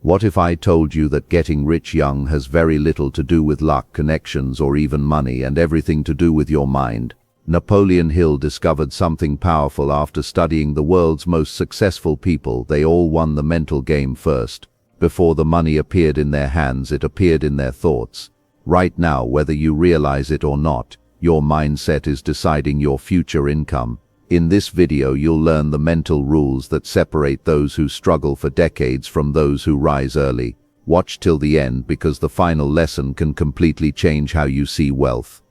What if I told you that getting rich young has very little to do with luck, connections, or even money, and everything to do with your mind? Napoleon Hill discovered something powerful after studying the world's most successful people. They all won the mental game first. Before the money appeared in their hands, it appeared in their thoughts. Right now, whether you realize it or not, your mindset is deciding your future income. In this video, you'll learn the mental rules that separate those who struggle for decades from those who rise early. Watch till the end, because the final lesson can completely change how you see wealth.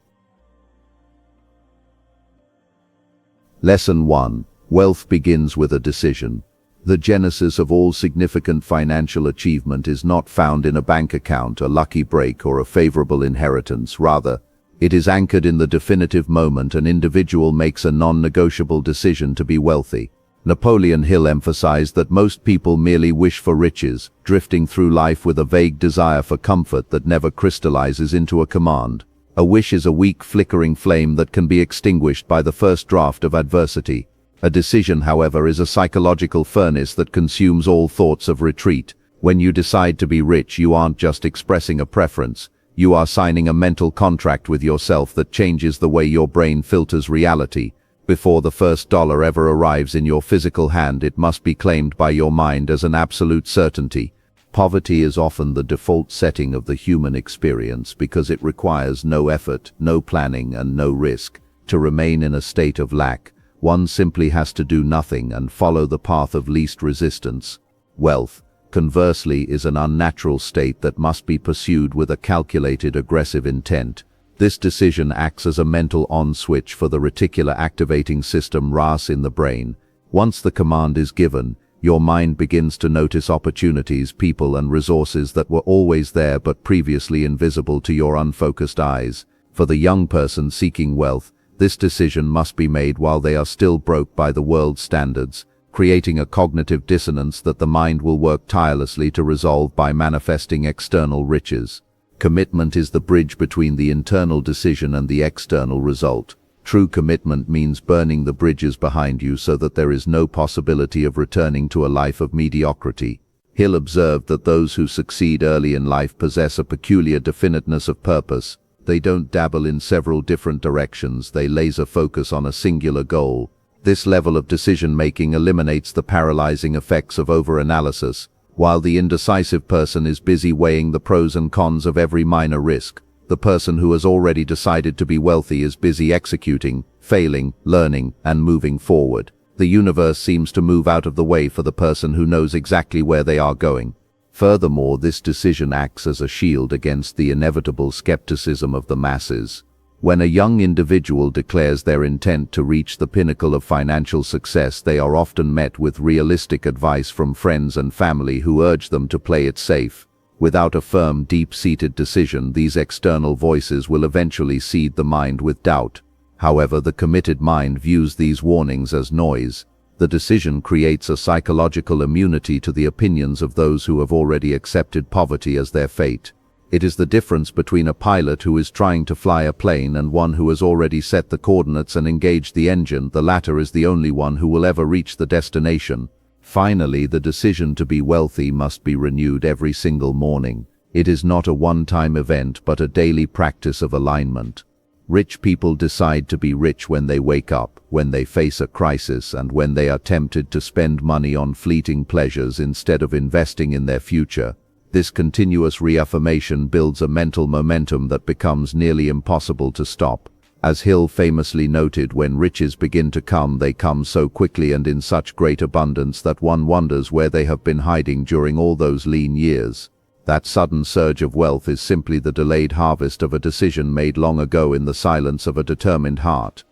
Lesson 1. Wealth begins with a decision. The genesis of all significant financial achievement is not found in a bank account, a lucky break, or a favorable inheritance. Rather, it is anchored in the definitive moment an individual makes a non-negotiable decision to be wealthy. Napoleon Hill emphasized that most people merely wish for riches, drifting through life with a vague desire for comfort that never crystallizes into a command. A wish is a weak, flickering flame that can be extinguished by the first draft of adversity. A decision, however, is a psychological furnace that consumes all thoughts of retreat. When you decide to be rich, you aren't just expressing a preference. You are signing a mental contract with yourself that changes the way your brain filters reality. Before the first dollar ever arrives in your physical hand, it must be claimed by your mind as an absolute certainty. Poverty is often the default setting of the human experience because it requires no effort, no planning, and no risk. To remain in a state of lack, one simply has to do nothing and follow the path of least resistance. Wealth, conversely, is an unnatural state that must be pursued with a calculated, aggressive intent. This decision acts as a mental on switch for the reticular activating system RAS in the brain. Once the command is given, your mind begins to notice opportunities, people, and resources that were always there but previously invisible to your unfocused eyes. For the young person seeking wealth, this decision must be made while they are still broke by the world's standards, creating a cognitive dissonance that the mind will work tirelessly to resolve by manifesting external riches. Commitment is the bridge between the internal decision and the external result. True commitment means burning the bridges behind you so that there is no possibility of returning to a life of mediocrity. Hill observed that those who succeed early in life possess a peculiar definiteness of purpose. They don't dabble in several different directions, they laser focus on a singular goal. This level of decision-making eliminates the paralyzing effects of overanalysis. While the indecisive person is busy weighing the pros and cons of every minor risk, the person who has already decided to be wealthy is busy executing, failing, learning, and moving forward. The universe seems to move out of the way for the person who knows exactly where they are going. Furthermore, this decision acts as a shield against the inevitable skepticism of the masses. When a young individual declares their intent to reach the pinnacle of financial success, they are often met with realistic advice from friends and family who urge them to play it safe. Without a firm, deep-seated decision, these external voices will eventually seed the mind with doubt. However, the committed mind views these warnings as noise. The decision creates a psychological immunity to the opinions of those who have already accepted poverty as their fate. It is the difference between a pilot who is trying to fly a plane and one who has already set the coordinates and engaged the engine. The latter is the only one who will ever reach the destination. Finally, the decision to be wealthy must be renewed every single morning. It is not a one-time event, but a daily practice of alignment. Rich people decide to be rich when they wake up, when they face a crisis, and when they are tempted to spend money on fleeting pleasures instead of investing in their future. This continuous reaffirmation builds a mental momentum that becomes nearly impossible to stop. As Hill famously noted, when riches begin to come, they come so quickly and in such great abundance that one wonders where they have been hiding during all those lean years. That sudden surge of wealth is simply the delayed harvest of a decision made long ago in the silence of a determined heart.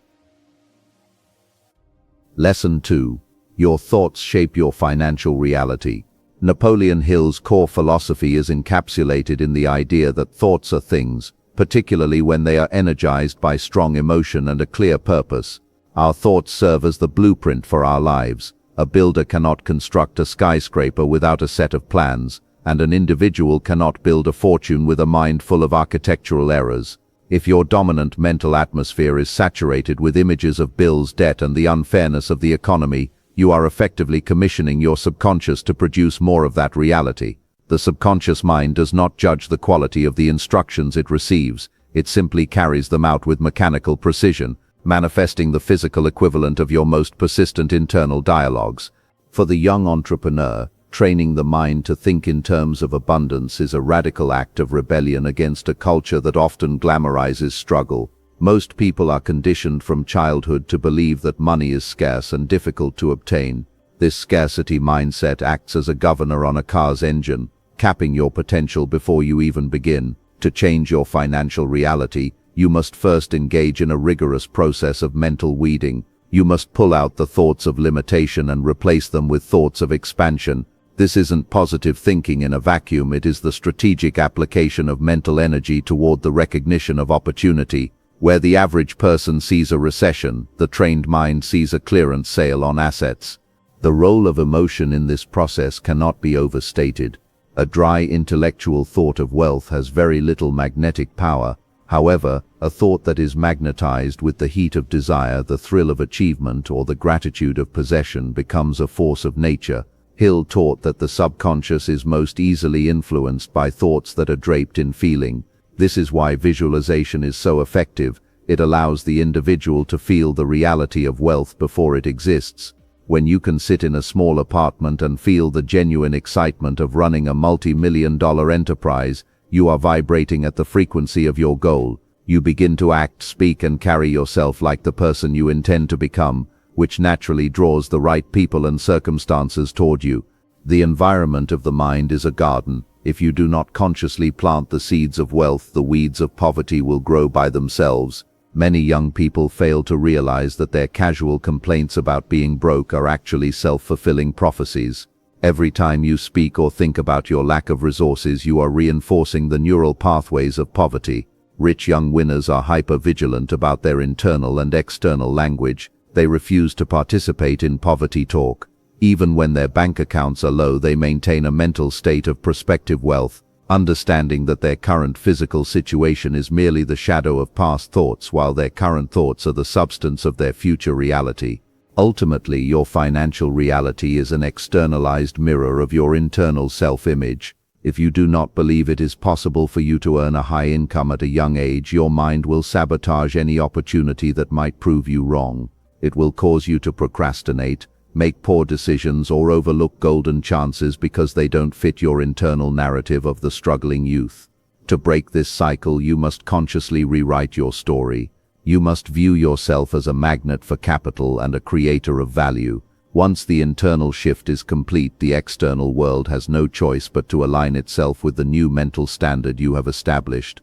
Lesson 2. Your thoughts shape your financial reality. Napoleon Hill's core philosophy is encapsulated in the idea that thoughts are things, particularly when they are energized by strong emotion and a clear purpose. Our thoughts serve as the blueprint for our lives. A builder cannot construct a skyscraper without a set of plans, and an individual cannot build a fortune with a mind full of architectural errors. If your dominant mental atmosphere is saturated with images of bills, debt, and the unfairness of the economy, you are effectively commissioning your subconscious to produce more of that reality. The subconscious mind does not judge the quality of the instructions it receives, it simply carries them out with mechanical precision, manifesting the physical equivalent of your most persistent internal dialogues. For the young entrepreneur, training the mind to think in terms of abundance is a radical act of rebellion against a culture that often glamorizes struggle. Most people are conditioned from childhood to believe that money is scarce and difficult to obtain. This scarcity mindset acts as a governor on a car's engine, capping your potential before you even begin. To change your financial reality, you must first engage in a rigorous process of mental weeding. You must pull out the thoughts of limitation and replace them with thoughts of expansion. This isn't positive thinking in a vacuum, it is the strategic application of mental energy toward the recognition of opportunity. Where the average person sees a recession, the trained mind sees a clearance sale on assets. The role of emotion in this process cannot be overstated. A dry intellectual thought of wealth has very little magnetic power. However, a thought that is magnetized with the heat of desire, the thrill of achievement, or the gratitude of possession becomes a force of nature. Hill taught that the subconscious is most easily influenced by thoughts that are draped in feeling. This is why visualization is so effective. It allows the individual to feel the reality of wealth before it exists. When you can sit in a small apartment and feel the genuine excitement of running a multi-million-dollar enterprise, you are vibrating at the frequency of your goal. You begin to act, speak, and carry yourself like the person you intend to become, which naturally draws the right people and circumstances toward you. The environment of the mind is a garden. If you do not consciously plant the seeds of wealth, the weeds of poverty will grow by themselves. Many young people fail to realize that their casual complaints about being broke are actually self-fulfilling prophecies. Every time you speak or think about your lack of resources, you are reinforcing the neural pathways of poverty. Rich young winners are hyper-vigilant about their internal and external language. They refuse to participate in poverty talk. Even when their bank accounts are low, they maintain a mental state of prospective wealth, understanding that their current physical situation is merely the shadow of past thoughts, while their current thoughts are the substance of their future reality. Ultimately, your financial reality is an externalized mirror of your internal self-image. If you do not believe it is possible for you to earn a high income at a young age, your mind will sabotage any opportunity that might prove you wrong. It will cause you to procrastinate, make poor decisions, or overlook golden chances because they don't fit your internal narrative of the struggling youth. To break this cycle, you must consciously rewrite your story. You must view yourself as a magnet for capital and a creator of value. Once the internal shift is complete, the external world has no choice but to align itself with the new mental standard you have established.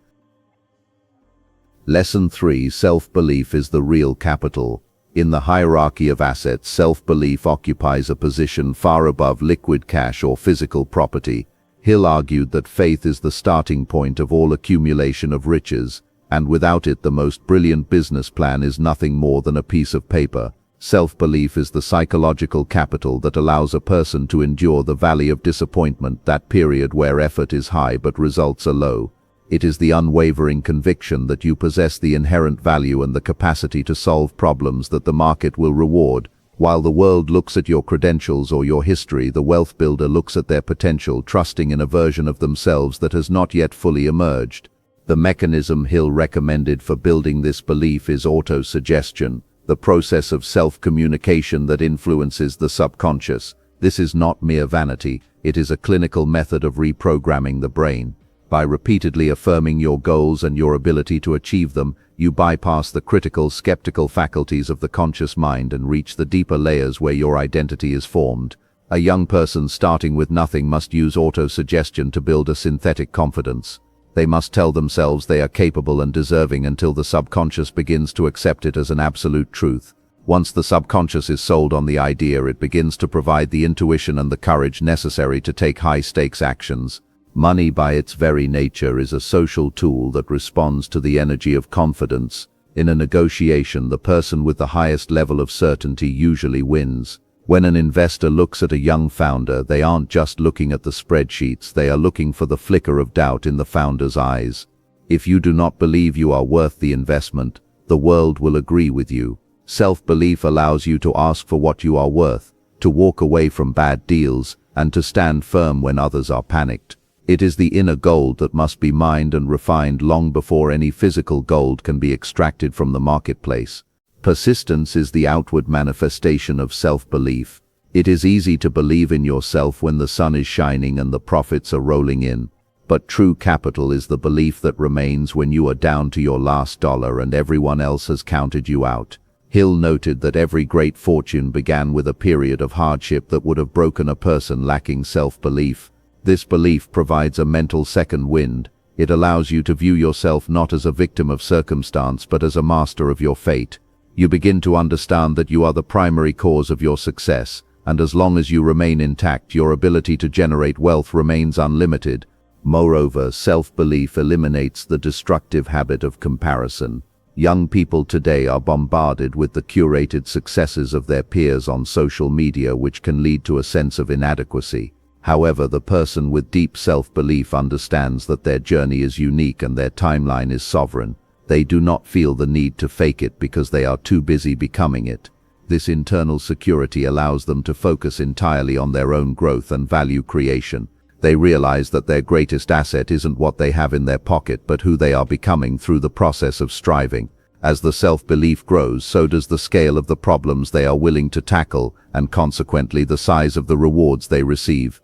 Lesson 3: Self-belief is the real capital. In the hierarchy of assets, self-belief occupies a position far above liquid cash or physical property. Hill argued that faith is the starting point of all accumulation of riches, and without it the most brilliant business plan is nothing more than a piece of paper. Self-belief is the psychological capital that allows a person to endure the valley of disappointment, that period where effort is high but results are low. It is the unwavering conviction that you possess the inherent value and the capacity to solve problems that the market will reward. While the world looks at your credentials or your history, the wealth builder looks at their potential, trusting in a version of themselves that has not yet fully emerged. The mechanism Hill recommended for building this belief is auto-suggestion, the process of self-communication that influences the subconscious. This is not mere vanity, it is a clinical method of reprogramming the brain. By repeatedly affirming your goals and your ability to achieve them, you bypass the critical, skeptical faculties of the conscious mind and reach the deeper layers where your identity is formed. A young person starting with nothing must use auto-suggestion to build a synthetic confidence. They must tell themselves they are capable and deserving until the subconscious begins to accept it as an absolute truth. Once the subconscious is sold on the idea, it begins to provide the intuition and the courage necessary to take high-stakes actions. Money by its very nature is a social tool that responds to the energy of confidence. In a negotiation, the person with the highest level of certainty usually wins. When an investor looks at a young founder, they aren't just looking at the spreadsheets, they are looking for the flicker of doubt in the founder's eyes. If you do not believe you are worth the investment, the world will agree with you. Self-belief allows you to ask for what you are worth, to walk away from bad deals, and to stand firm when others are panicked. It is the inner gold that must be mined and refined long before any physical gold can be extracted from the marketplace. Persistence is the outward manifestation of self-belief. It is easy to believe in yourself when the sun is shining and the profits are rolling in. But true capital is the belief that remains when you are down to your last dollar and everyone else has counted you out. Hill noted that every great fortune began with a period of hardship that would have broken a person lacking self-belief. This belief provides a mental second wind. It allows you to view yourself not as a victim of circumstance but as a master of your fate. You begin to understand that you are the primary cause of your success, and as long as you remain intact, your ability to generate wealth remains unlimited. Moreover, self-belief eliminates the destructive habit of comparison. Young people today are bombarded with the curated successes of their peers on social media, which can lead to a sense of inadequacy. However, the person with deep self-belief understands that their journey is unique and their timeline is sovereign. They do not feel the need to fake it because they are too busy becoming it. This internal security allows them to focus entirely on their own growth and value creation. They realize that their greatest asset isn't what they have in their pocket, but who they are becoming through the process of striving. As the self-belief grows, so does the scale of the problems they are willing to tackle, and consequently the size of the rewards they receive.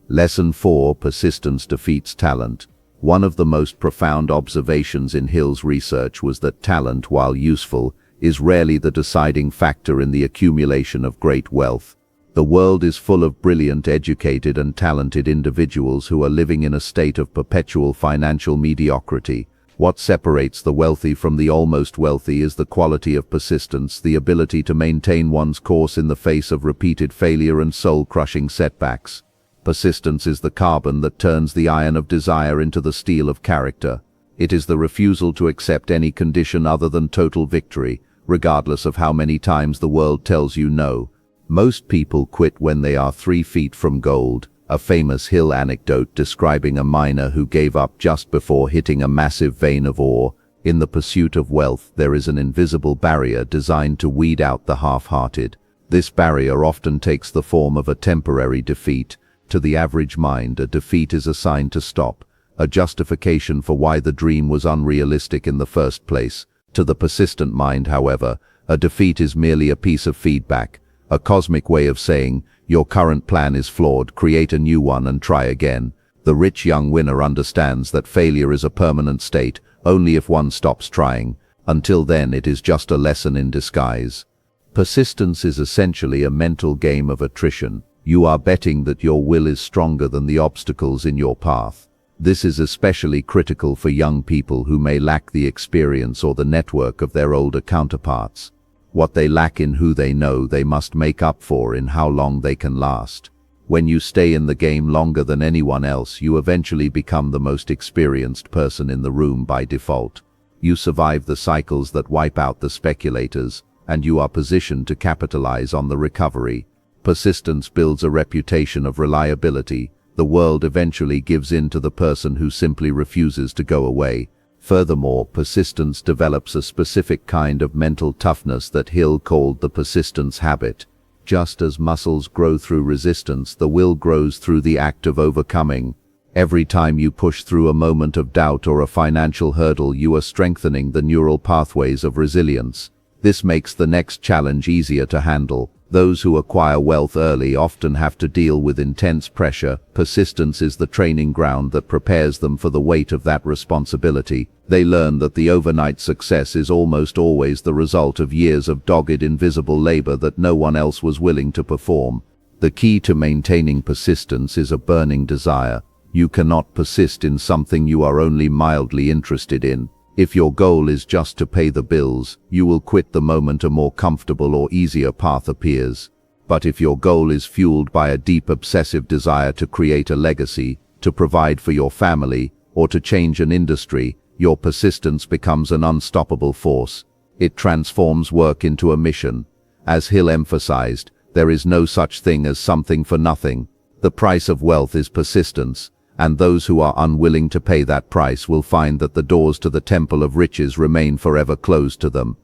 Lesson 4: Persistence defeats talent. One of the most profound observations in Hill's research was that talent, while useful, is rarely the deciding factor in the accumulation of great wealth. The world is full of brilliant, educated, and talented individuals who are living in a state of perpetual financial mediocrity. What separates the wealthy from the almost wealthy is the quality of persistence, the ability to maintain one's course in the face of repeated failure and soul-crushing setbacks. Persistence is the carbon that turns the iron of desire into the steel of character. It is the refusal to accept any condition other than total victory, regardless of how many times the world tells you no. Most people quit when they are 3 feet from gold, a famous Hill anecdote describing a miner who gave up just before hitting a massive vein of ore. In the pursuit of wealth, there is an invisible barrier designed to weed out the half-hearted. This barrier often takes the form of a temporary defeat. To the average mind, a defeat is a sign to stop, a justification for why the dream was unrealistic in the first place. To the persistent mind, however, a defeat is merely a piece of feedback, a cosmic way of saying, your current plan is flawed, create a new one and try again. The rich young winner understands that failure is a permanent state, only if one stops trying. Until then, it is just a lesson in disguise. Persistence is essentially a mental game of attrition. You are betting that your will is stronger than the obstacles in your path. This is especially critical for young people who may lack the experience or the network of their older counterparts. What they lack in who they know, they must make up for in how long they can last. When you stay in the game longer than anyone else, you eventually become the most experienced person in the room by default. You survive the cycles that wipe out the speculators, and you are positioned to capitalize on the recovery. Persistence builds a reputation of reliability. The world eventually gives in to the person who simply refuses to go away. Furthermore, persistence develops a specific kind of mental toughness that Hill called the persistence habit. Just as muscles grow through resistance, the will grows through the act of overcoming. Every time you push through a moment of doubt or a financial hurdle, you are strengthening the neural pathways of resilience. This makes the next challenge easier to handle. Those who acquire wealth early often have to deal with intense pressure. Persistence is the training ground that prepares them for the weight of that responsibility. They learn that the overnight success is almost always the result of years of dogged, invisible labor that no one else was willing to perform. The key to maintaining persistence is a burning desire. You cannot persist in something you are only mildly interested in. If your goal is just to pay the bills, you will quit the moment a more comfortable or easier path appears. But if your goal is fueled by a deep obsessive desire to create a legacy, to provide for your family, or to change an industry, your persistence becomes an unstoppable force. It transforms work into a mission. As Hill emphasized, there is no such thing as something for nothing. The price of wealth is persistence, and those who are unwilling to pay that price will find that the doors to the temple of riches remain forever closed to them.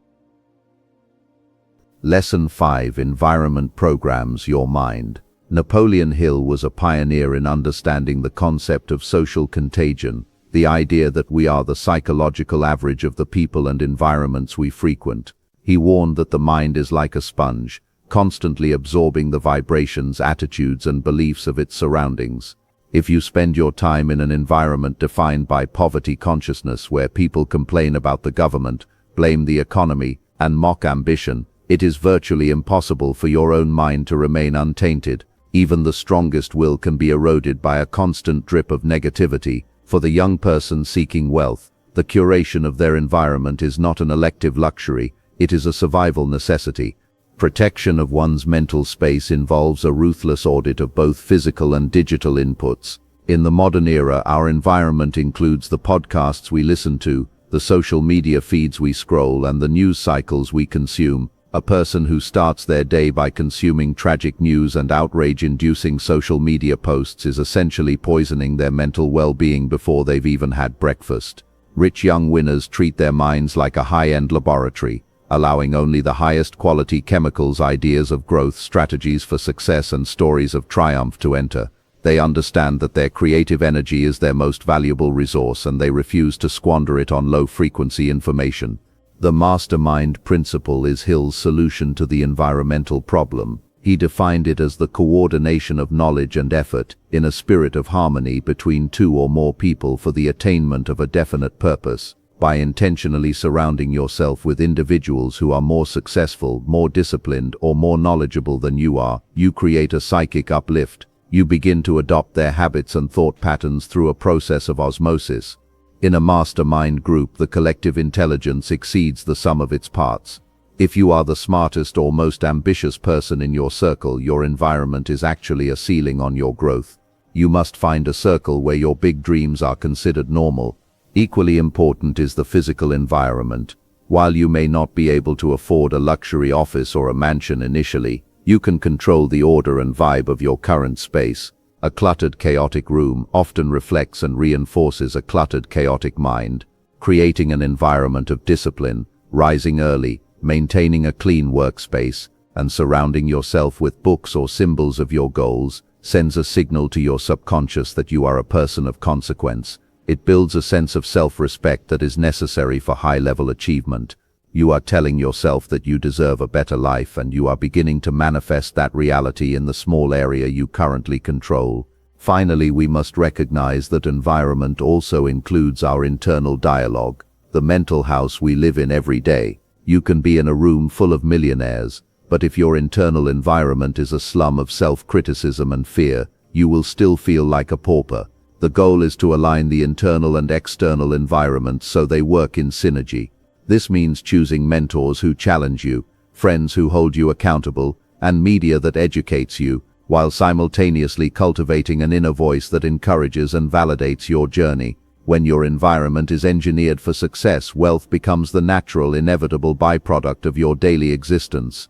Lesson 5: Environment Programs Your Mind. Napoleon Hill was a pioneer in understanding the concept of social contagion, the idea that we are the psychological average of the people and environments we frequent. He warned that the mind is like a sponge, constantly absorbing the vibrations, attitudes, and beliefs of its surroundings. If you spend your time in an environment defined by poverty consciousness, where people complain about the government, blame the economy, and mock ambition, it is virtually impossible for your own mind to remain untainted. Even the strongest will can be eroded by a constant drip of negativity. For the young person seeking wealth, the curation of their environment is not an elective luxury, it is a survival necessity. Protection of one's mental space involves a ruthless audit of both physical and digital inputs. In the modern era, our environment includes the podcasts we listen to, the social media feeds we scroll, and the news cycles we consume. A person who starts their day by consuming tragic news and outrage-inducing social media posts is essentially poisoning their mental well-being before they've even had breakfast. Rich young winners treat their minds like a high-end laboratory, allowing only the highest quality chemicals, ideas of growth, strategies for success, and stories of triumph to enter. They understand that their creative energy is their most valuable resource, and they refuse to squander it on low-frequency information. The mastermind principle is Hill's solution to the environmental problem. He defined it as the coordination of knowledge and effort in a spirit of harmony between two or more people for the attainment of a definite purpose. By intentionally surrounding yourself with individuals who are more successful, more disciplined, or more knowledgeable than you are, you create a psychic uplift. You begin to adopt their habits and thought patterns through a process of osmosis. In a mastermind group, the collective intelligence exceeds the sum of its parts. If you are the smartest or most ambitious person in your circle, your environment is actually a ceiling on your growth. You must find a circle where your big dreams are considered normal. Equally important is the physical environment. While you may not be able to afford a luxury office or a mansion initially, you can control the order and vibe of your current space. A cluttered, chaotic room often reflects and reinforces a cluttered, chaotic mind. Creating an environment of discipline, rising early, maintaining a clean workspace, and surrounding yourself with books or symbols of your goals sends a signal to your subconscious that you are a person of consequence. It builds a sense of self-respect that is necessary for high-level achievement. You are telling yourself that you deserve a better life, and you are beginning to manifest that reality in the small area you currently control. Finally, we must recognize that environment also includes our internal dialogue, the mental house we live in every day. You can be in a room full of millionaires, but if your internal environment is a slum of self-criticism and fear, you will still feel like a pauper. The goal is to align the internal and external environments so they work in synergy. This means choosing mentors who challenge you, friends who hold you accountable, and media that educates you, while simultaneously cultivating an inner voice that encourages and validates your journey. When your environment is engineered for success, wealth becomes the natural, inevitable byproduct of your daily existence.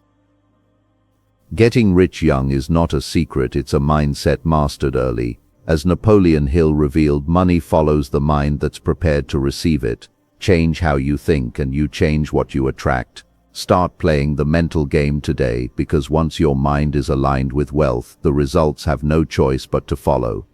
Getting rich young is not a secret, it's a mindset mastered early. As Napoleon Hill revealed, money follows the mind that's prepared to receive it. Change how you think and you change what you attract. Start playing the mental game today, because once your mind is aligned with wealth, the results have no choice but to follow.